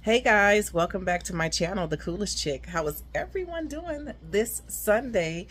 Hey guys, welcome back to my channel, The Coolest Chick. How is everyone doing this Sunday?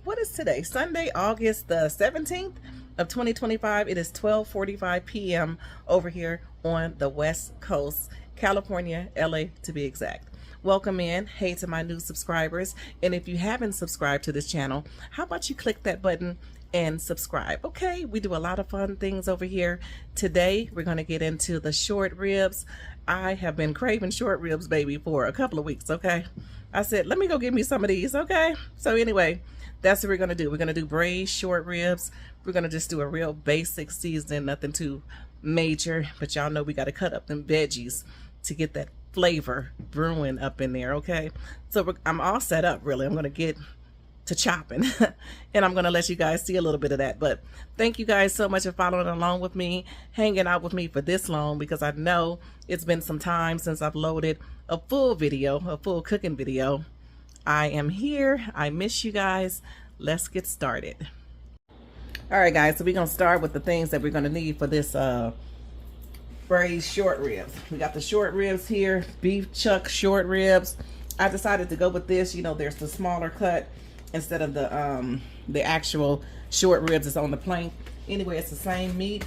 What is today? Sunday, August the 17th of 2025. It is 12:45 p.m. over here on the West Coast, California, LA to be exact. Welcome in. Hey to my new subscribers. And if you haven't subscribed to this channel, how about you click that button and subscribe? Okay, we do a lot of fun things over here. Today we're going to get into the short ribs. I have been craving short ribs, baby, for a couple of weeks. Okay, I said let me go get me some of these. Okay, so anyway, that's what we're going to do. We're going to do braised short ribs. We're going to just do a real basic seasoning, nothing too major, but y'all know we got to cut up them veggies to get that flavor brewing up in there. Okay, so I'm all set up really. I'm going to get to chopping and I'm gonna let you guys see a little bit of that. But thank you guys so much for following along with me, hanging out with me for this long, because I know it's been some time since I've loaded a full video, a full cooking video. I am here. I miss you guys. Let's get started. All right guys, so we're gonna start with the things that we're gonna need for this braised short ribs. We got the short ribs here, beef chuck short ribs. I decided to go with this. You know, there's the smaller cut instead of the actual short ribs that's on the plank. Anyway, it's the same meat.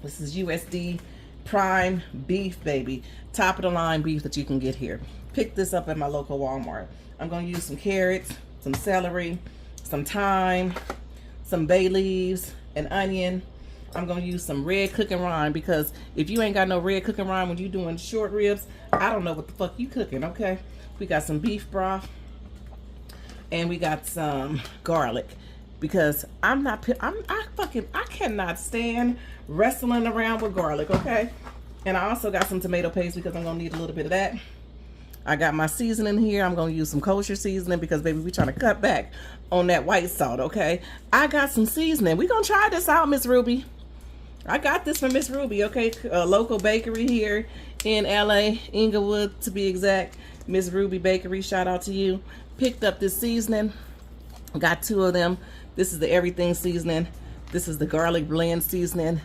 This is USD prime beef, baby. Top of the line beef that you can get here. Pick this up at my local Walmart. I'm going to use some carrots, some celery, some thyme, some bay leaves, an onion. I'm going to use some red cooking rind, because if you ain't got no red cooking rind when you're doing short ribs, I don't know what the fuck you cooking. Okay, we got some beef broth. And we got some garlic, because I cannot stand wrestling around with garlic. Okay, and I also got some tomato paste because I'm gonna need a little bit of that. I got my seasoning here. I'm gonna use some kosher seasoning because baby, we trying to cut back on that white salt. Okay, I got some seasoning. We gonna try this out, Miss Ruby. I got this from Miss Ruby. Okay, a local bakery here in LA, Inglewood to be exact. Miss Ruby Bakery, shout out to you. Picked up this seasoning, got 2 of them. This is the everything seasoning. This is the garlic blend seasoning.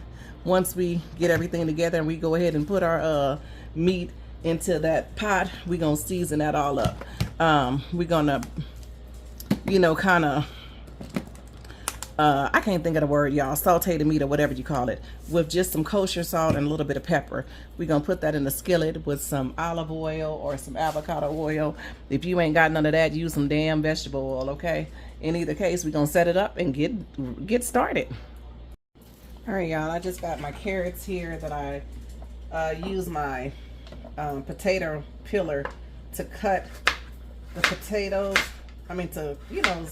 Once we get everything together and we go ahead and put our meat into that pot, we're gonna season that all up. We're gonna, you know, kind of I can't think of the word, y'all, saute the meat or whatever you call it, with just some kosher salt and a little bit of pepper. We're gonna put that in the skillet with some olive oil or some avocado oil. If you ain't got none of that, use some damn vegetable oil. Okay, in either case, we're gonna set it up and get started. All right, y'all, I just got my carrots here that I use my potato peeler to cut the potatoes. I mean, to, you know,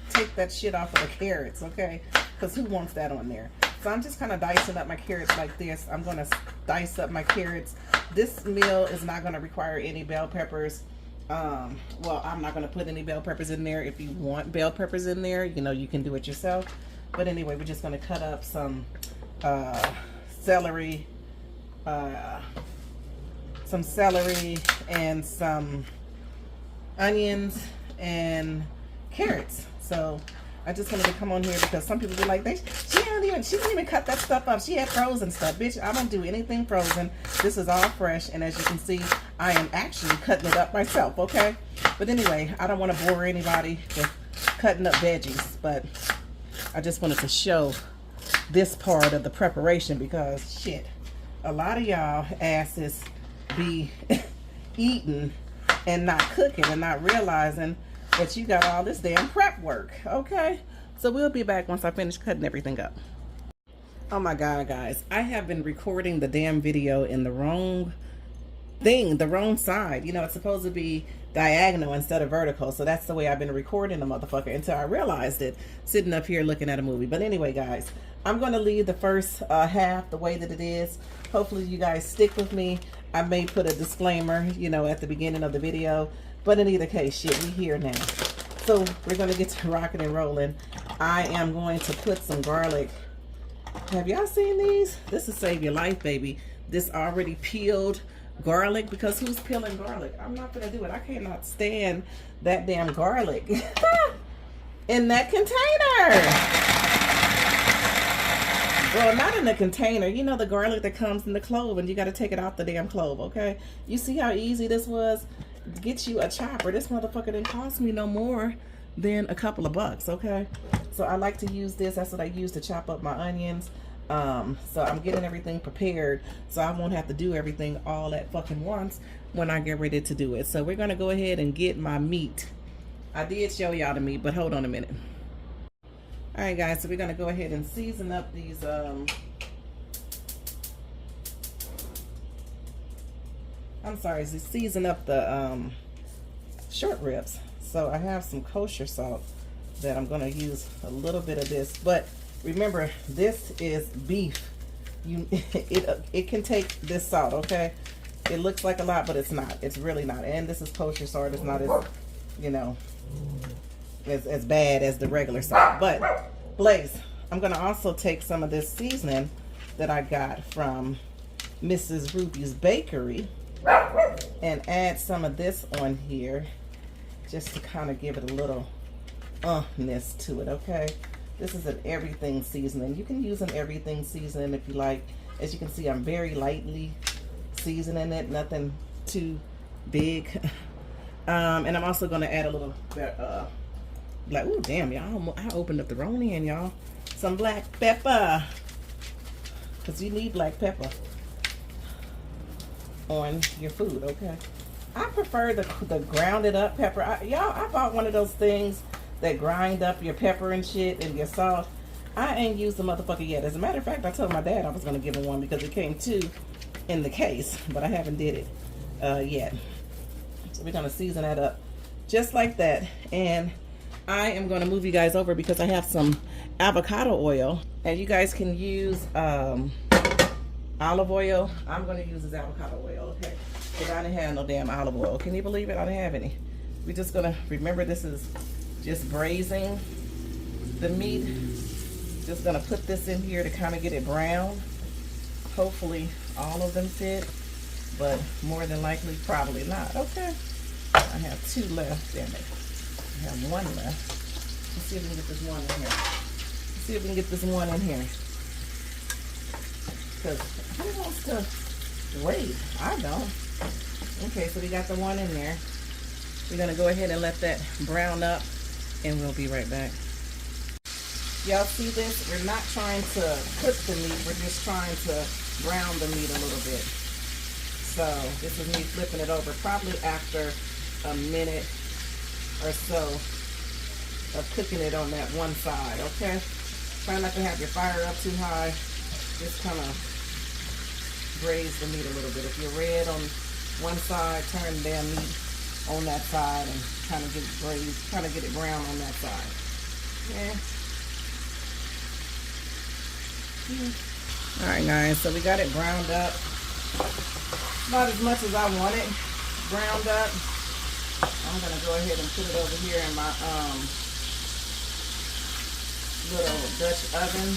take that shit off of the carrots. Okay, because who wants that on there? So I'm just kind of dicing up my carrots like this. I'm going to dice up my carrots. This meal is not going to require any bell peppers. Well, I'm not going to put any bell peppers in there. If you want bell peppers in there, you know, you can do it yourself. But anyway, we're just going to cut up some celery and some onions and carrots. So I just wanted to come on here because some people be like, she didn't even cut that stuff up. She had frozen stuff. Bitch, I don't do anything frozen. This is all fresh, and as you can see, I am actually cutting it up myself. Okay, but anyway, I don't want to bore anybody with cutting up veggies, but I just wanted to show this part of the preparation, because shit, a lot of y'all asses be eating and not cooking and not realizing that you got all this damn prep work. Okay, so we'll be back once I finish cutting everything up. Oh my god, guys, I have been recording the damn video in the wrong thing, the wrong side. You know, it's supposed to be diagonal instead of vertical, so that's the way I've been recording the motherfucker until I realized it sitting up here looking at a movie. But anyway, guys, I'm going to leave the first half the way that it is. Hopefully you guys stick with me. I may put a disclaimer, you know, at the beginning of the video. But in either case, shit, we here now. So we're going to get to rocking and rolling. I am going to put some garlic. Have y'all seen these? This will save your life, baby. This already peeled garlic, because who's peeling garlic? I'm not going to do it. I cannot stand that damn garlic in that container. Well, not in the container. You know the garlic that comes in the clove, and you got to take it off the damn clove, okay? You see how easy this was? Get you a chopper. This motherfucker didn't cost me no more than a couple of bucks, okay? So I like to use this. That's what I use to chop up my onions. So I'm getting everything prepared so I won't have to do everything all at fucking once when I get ready to do it. So we're going to go ahead and get my meat. I did show y'all the meat, but hold on a minute. All right, guys, so we're going to go ahead and season up these season up the short ribs. So I have some kosher salt that I'm going to use a little bit of this, but remember, this is beef. It can take this salt, okay? It looks like a lot, but it's not. It's really not. And this is kosher salt. It's not as, you know, as bad as the regular salt. But Blaze, I'm going to also take some of this seasoning that I got from Mrs. Ruby's Bakery and add some of this on here just to kind of give it a little ness to it, okay? This is an everything seasoning. You can use an everything seasoning if you like. As you can see, I'm very lightly seasoning it, nothing too big. And I'm also going to add a little black, ooh, damn, y'all, I opened up the wrong end, y'all. Some black pepper, because you need black pepper on your food, okay? I prefer the grounded up pepper. I bought one of those things that grind up your pepper and shit and your salt. I ain't used the motherfucker yet. As a matter of fact, I told my dad I was going to give him one because it came two in the case, but I haven't did it yet. So we're going to season that up just like that. And I am going to move you guys over because I have some avocado oil, and you guys can use olive oil. I'm going to use this avocado oil, okay? Because I didn't have no damn olive oil. Can you believe it? I didn't have any. We're just going to remember this is just braising the meat. Just gonna put this in here to kind of get it brown. Hopefully all of them fit, but more than likely probably not. Okay, I have two left. Damn it, I have one left. Let's see if we can get this one in here. Let's see if we can get this one in here. Because who wants to wait? I don't. Okay, so we got the one in there. We're gonna go ahead and let that brown up, and we'll be right back. Y'all see this? We're not trying to cook the meat. We're just trying to brown the meat a little bit. So this is me flipping it over probably after a minute or so of cooking it on that one side, okay? Try not to have your fire up too high. Just kind of braise the meat a little bit. If you're red on one side, turn the damn meat on that side and kind of get it braised, kind of get it brown on that side. Yeah. Alright guys, so we got it browned up. Not as much as I want it browned up. I'm going to go ahead and put it over here in my little Dutch oven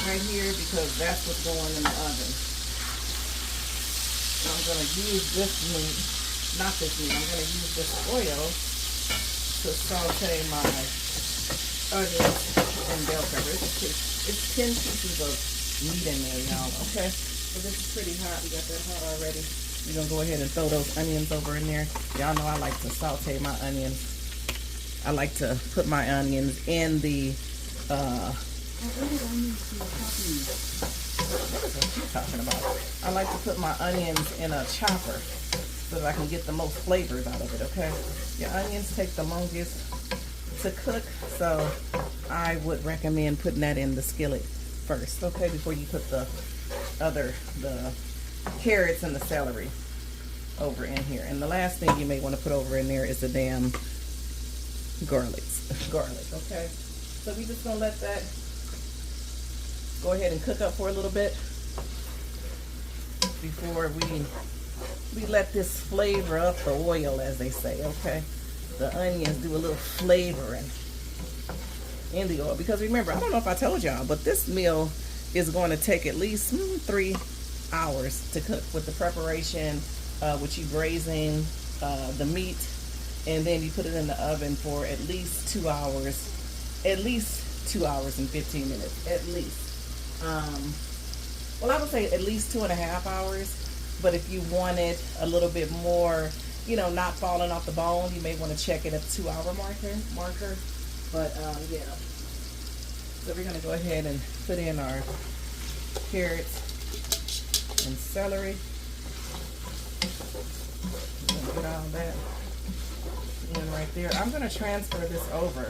right here because that's what's going in the oven. So I'm going to use this meat. Not this meat, I'm going to use this oil to saute my onions and bell peppers. It's 10 pieces of meat in there, y'all, okay? So this is pretty hot. We got that hot already. We're going to go ahead and throw those onions over in there. Y'all know I like to saute my onions. I like to put my onions in the, what is she talking about? I like to put my onions in a chopper so that I can get the most flavors out of it, okay? Your onions take the longest to cook, so I would recommend putting that in the skillet first, okay, before you put the carrots and the celery over in here. And the last thing you may want to put over in there is the damn garlic, okay? So we just gonna let that go ahead and cook up for a little bit before we let this flavor up the oil, as they say, okay? The onions do a little flavoring in the oil. Because remember, I don't know if I told y'all, but this meal is going to take at least 3 hours to cook with the preparation, with you braising the meat, and then you put it in the oven for at least 2 hours, at least 2 hours and 15 minutes, at least. Well, I would say at least 2.5 hours. But if you wanted a little bit more, you know, not falling off the bone, you may want to check it at the 2-hour marker. But yeah. So we're gonna go ahead and put in our carrots and celery. I'm gonna get all that in right there. I'm gonna transfer this over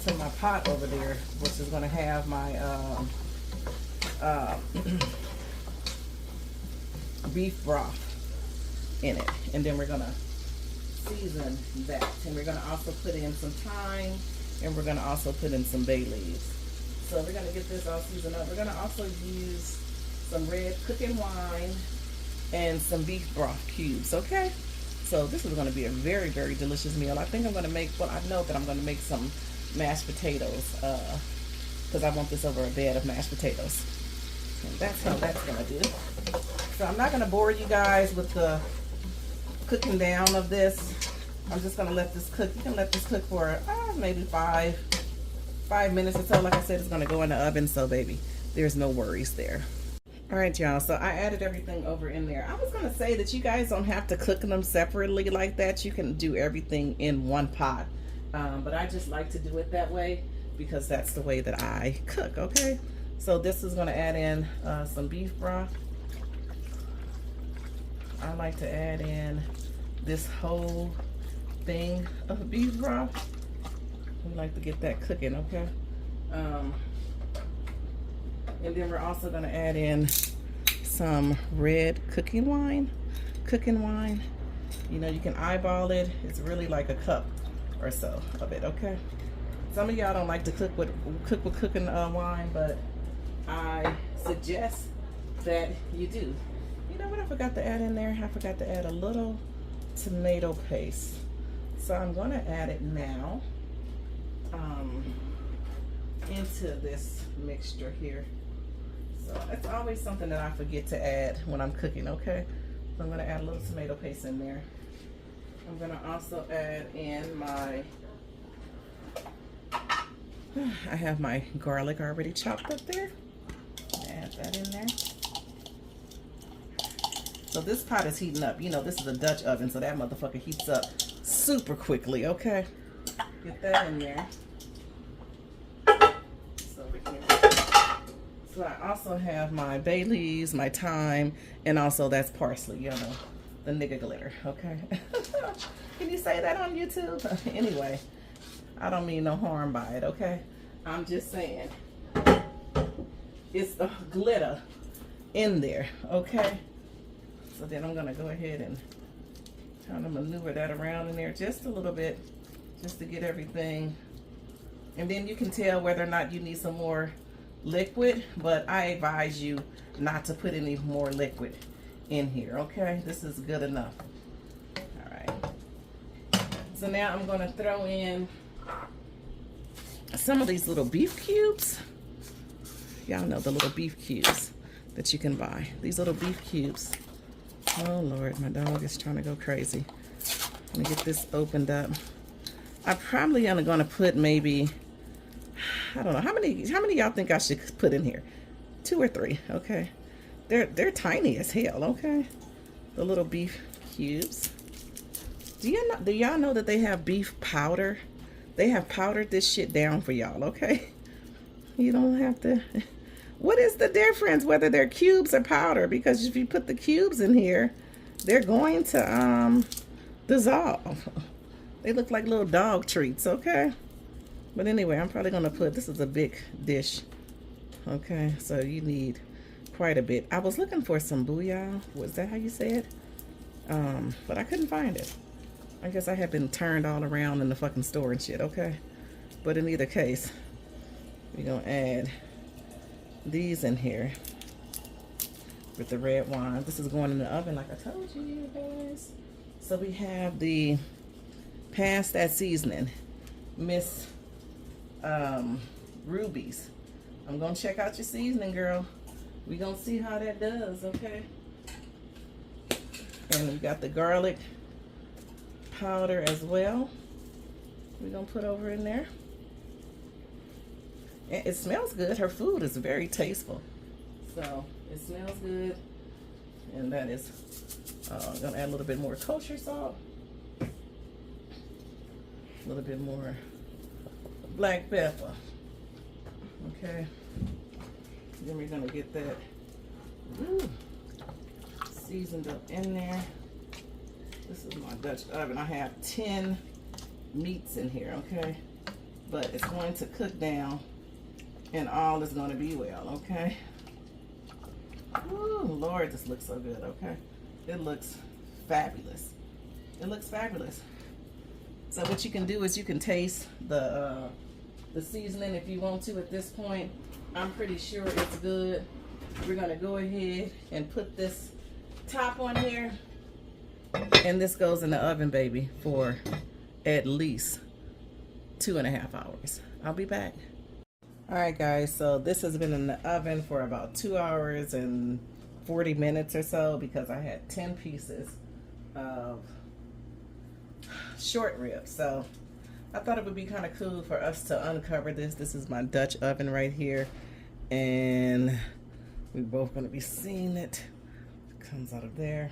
to my pot over there, which is gonna have my beef broth in it, and then we're gonna season that, and we're gonna also put in some thyme, and we're gonna also put in some bay leaves. So we're gonna get this all seasoned up. We're gonna also use some red cooking wine and some beef broth cubes. Okay, so this is gonna be a very, very delicious meal. I think I'm gonna make, well, I know that I'm gonna make some mashed potatoes because I want this over a bed of mashed potatoes, and that's how that's gonna do. So I'm not gonna bore you guys with the cooking down of this. I'm just gonna let this cook. You can let this cook for maybe five minutes or so. Like I said, it's gonna go in the oven, so baby, there's no worries there. All right, y'all, so I added everything over in there. I was gonna say that you guys don't have to cook them separately like that. You can do everything in one pot, but I just like to do it that way because that's the way that I cook. Okay, so this is gonna add in some beef broth. I like to add in this whole thing of beef broth. We like to get that cooking, okay? And then we're also gonna add in some red cooking wine. You know, you can eyeball it. It's really like a cup or so of it, okay? Some of y'all don't like to cook with cooking wine, but I suggest that you do. You know what I forgot to add in there? I forgot to add a little tomato paste. So I'm going to add it now into this mixture here. So it's always something that I forget to add when I'm cooking, okay? So I'm going to add a little tomato paste in there. I'm going to also add in my, I have my garlic already chopped up there. Add that in there. So this pot is heating up. You know, this is a Dutch oven, so that motherfucker heats up super quickly, okay? Get that in there. So I also have my bay leaves, my thyme, and also that's parsley, you know, the nigga glitter, okay? Can you say that on YouTube? Anyway, I don't mean no harm by it, okay? I'm just saying, it's a glitter in there, okay? So then I'm gonna go ahead and kind of maneuver that around in there just a little bit, just to get everything. And then you can tell whether or not you need some more liquid, but I advise you not to put any more liquid in here, okay? This is good enough. All right. So now I'm gonna throw in some of these little beef cubes. Y'all know the little beef cubes that you can buy. These little beef cubes. Oh Lord, my dog is trying to go crazy. Let me get this opened up. I probably am gonna put maybe, I don't know, how many y'all think I should put in here? 2 or 3, okay? They're tiny as hell, okay? The little beef cubes. Do y'all know that they have beef powder? They have powdered this shit down for y'all, okay? You don't have to. What is the difference whether they're cubes or powder? Because if you put the cubes in here, they're going to dissolve. They look like little dog treats, okay? But anyway, I'm probably gonna put, this is a big dish, okay? So you need quite a bit. I was looking for some bouillon. Was that how you say it? But I couldn't find it. I guess I have been turned all around in the fucking store and shit, okay? But in either case, we're gonna add these in here with the red wine. This is going in the oven like I told you guys. So we have the past that seasoning, Miss Ruby's. I'm gonna check out your seasoning, girl. We gonna see how that does, okay? And we got the garlic powder as well. We're gonna put over in there. It smells good. Her food is very tasteful. So it smells good. And that is, I'm gonna add a little bit more kosher salt. A little bit more black pepper. Okay. Then we're gonna get that seasoned up in there. This is my Dutch oven. I have 10 meats in here, okay? But it's going to cook down and all is going to be well, okay? Ooh, Lord, this looks so good, okay? It looks fabulous. It looks fabulous. So what you can do is you can taste the seasoning if you want to at this point. I'm pretty sure it's good. We're going to go ahead and put this top on here. And this goes in the oven, baby, for at least 2.5 hours. I'll be back. All right, guys, so this has been in the oven for about 2 hours and 40 minutes or so because I had 10 pieces of short ribs. So I thought it would be kind of cool for us to uncover this. This is my Dutch oven right here, and we're both going to be seeing it. It comes out of there.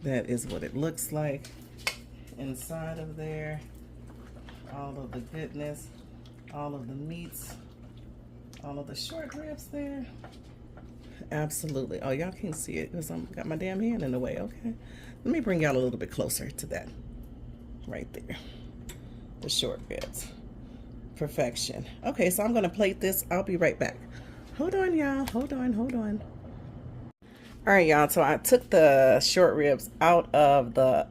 That is what it looks like inside of there. All of the goodness, all of the meats, all of the short ribs there. Absolutely. Oh, y'all can't see it because I've got my damn hand in the way. Okay. Let me bring y'all a little bit closer to that. Right there. The short ribs. Perfection. Okay, so I'm going to plate this. I'll be right back. Hold on, y'all. Hold on, hold on. All right, y'all, so I took the short ribs out of the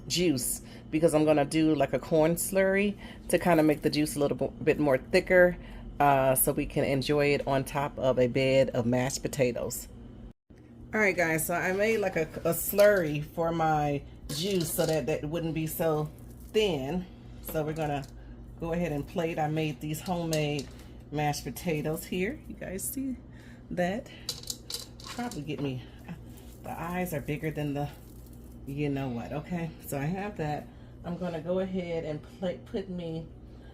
juice because I'm going to do like a corn slurry to kind of make the juice a little bit more thicker so we can enjoy it on top of a bed of mashed potatoes. All right, guys, so I made like a slurry for my juice so that it wouldn't be so thin. So we're going to go ahead and plate. I made these homemade mashed potatoes here. You guys see that? Probably get me, the eyes are bigger than the you know what. Okay, so I have that. I'm gonna go ahead and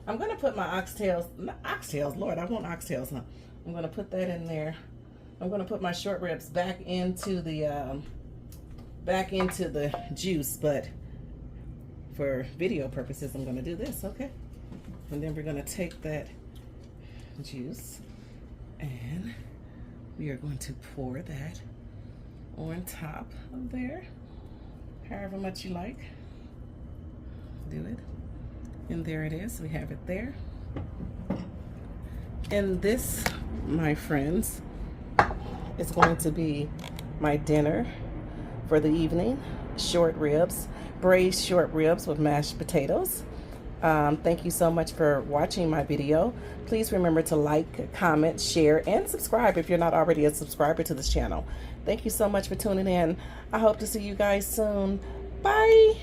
I'm gonna put my oxtails, Lord, I want oxtails now. I'm gonna put that in there. I'm gonna put my short ribs back into the juice, but for video purposes I'm gonna do this. Okay, and then we're gonna take that juice and we are going to pour that on top of there, however much you like. Do it. And there it is. We have it there. And this, my friends, is going to be my dinner for the evening. Short ribs, braised short ribs with mashed potatoes. Thank you so much for watching my video. Please remember to like, comment, share, and subscribe if you're not already a subscriber to this channel. Thank you so much for tuning in. I hope to see you guys soon. Bye.